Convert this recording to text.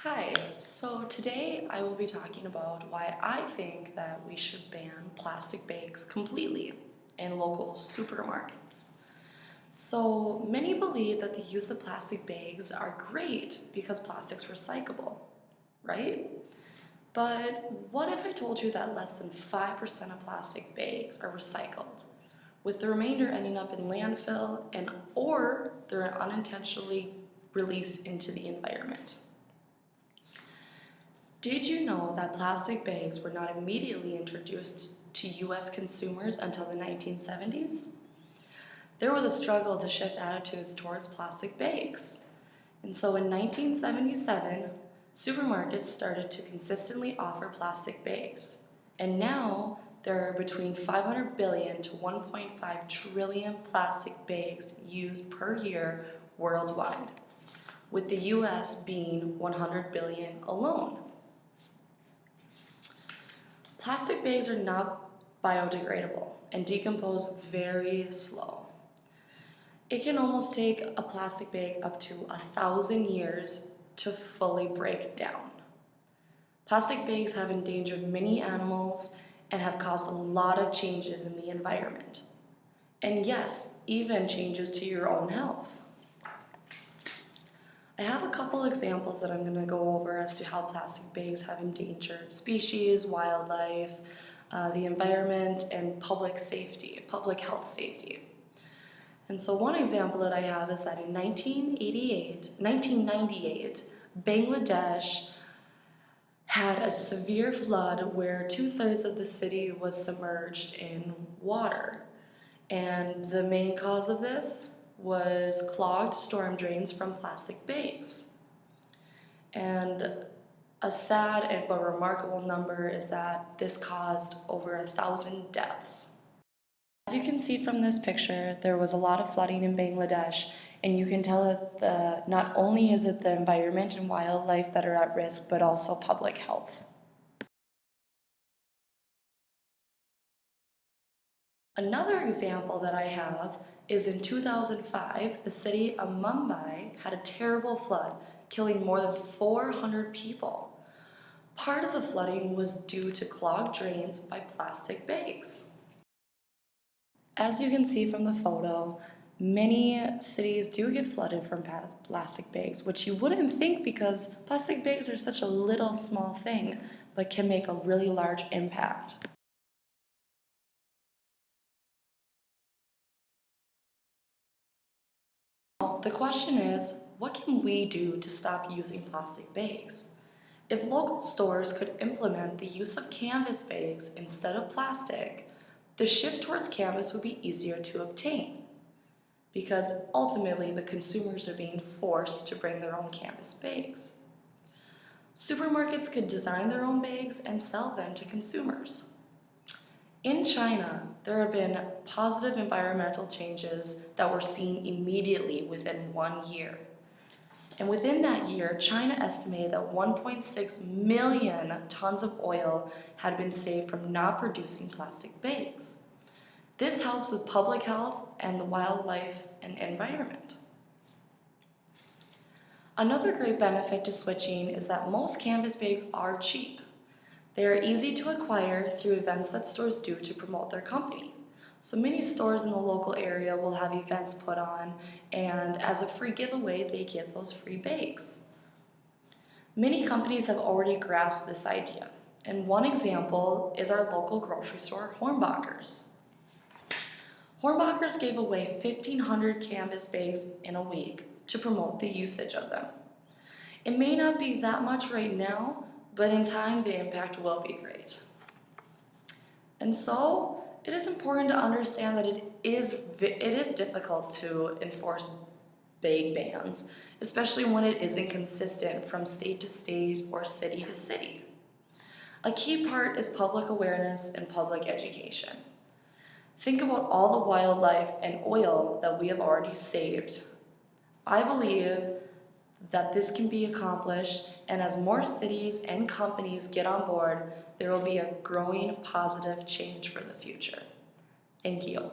Hi, so today I will be talking about why I think that we should ban plastic bags completely in local supermarkets. So many believe that the use of plastic bags are great because plastic's recyclable, right? But what if I told you that less than 5% of plastic bags are recycled, with the remainder ending up in landfill and or they're unintentionally released into the environment? Did you know that plastic bags were not immediately introduced to US consumers until the 1970s? There was a struggle to shift attitudes towards plastic bags. And so in 1977, supermarkets started to consistently offer plastic bags. And now there are between 500 billion to 1.5 trillion plastic bags used per year worldwide, with the US being 100 billion alone. Plastic bags are not biodegradable and decompose very slow. It can almost take a plastic bag up to 1,000 years to fully break down. Plastic bags have endangered many animals and have caused a lot of changes in the environment. And yes, even changes to your own health. I have a couple examples that I'm going to go over as to how plastic bags have endangered species, wildlife, the environment, and public health safety. And so one example that I have is that in 1998, Bangladesh had a severe flood where 2/3 of the city was submerged in water. And the main cause of this was clogged storm drains from plastic bags. And a sad but remarkable number is that this caused over 1,000 deaths. As you can see from this picture, there was a lot of flooding in Bangladesh, and you can tell that not only is it the environment and wildlife that are at risk, but also public health. Another example that I have is in 2005, the city of Mumbai had a terrible flood, killing more than 400 people. Part of the flooding was due to clogged drains by plastic bags. As you can see from the photo, many cities do get flooded from plastic bags, which you wouldn't think because plastic bags are such a little small thing, but can make a really large impact. The question is, what can we do to stop using plastic bags? If local stores could implement the use of canvas bags instead of plastic, the shift towards canvas would be easier to obtain because ultimately the consumers are being forced to bring their own canvas bags. Supermarkets could design their own bags and sell them to consumers. In China, there have been positive environmental changes that were seen immediately within 1 year. And within that year, China estimated that 1.6 million tons of oil had been saved from not producing plastic bags. This helps with public health and the wildlife and environment. Another great benefit to switching is that most canvas bags are cheap. They are easy to acquire through events that stores do to promote their company. So many stores in the local area will have events put on, and as a free giveaway, they give those free bags. Many companies have already grasped this idea, and one example is our local grocery store, Hornbachers. Hornbachers gave away 1,500 canvas bags in a week to promote the usage of them. It may not be that much right now, but in time the impact will be great. And so it is important to understand that it is difficult to enforce bag bans, especially when it isn't consistent from state to state or city to city. A key part is public awareness and public education. Think about all the wildlife and oil that we have already saved. I believe that this can be accomplished, and as more cities and companies get on board, there will be a growing positive change for the future. Thank you.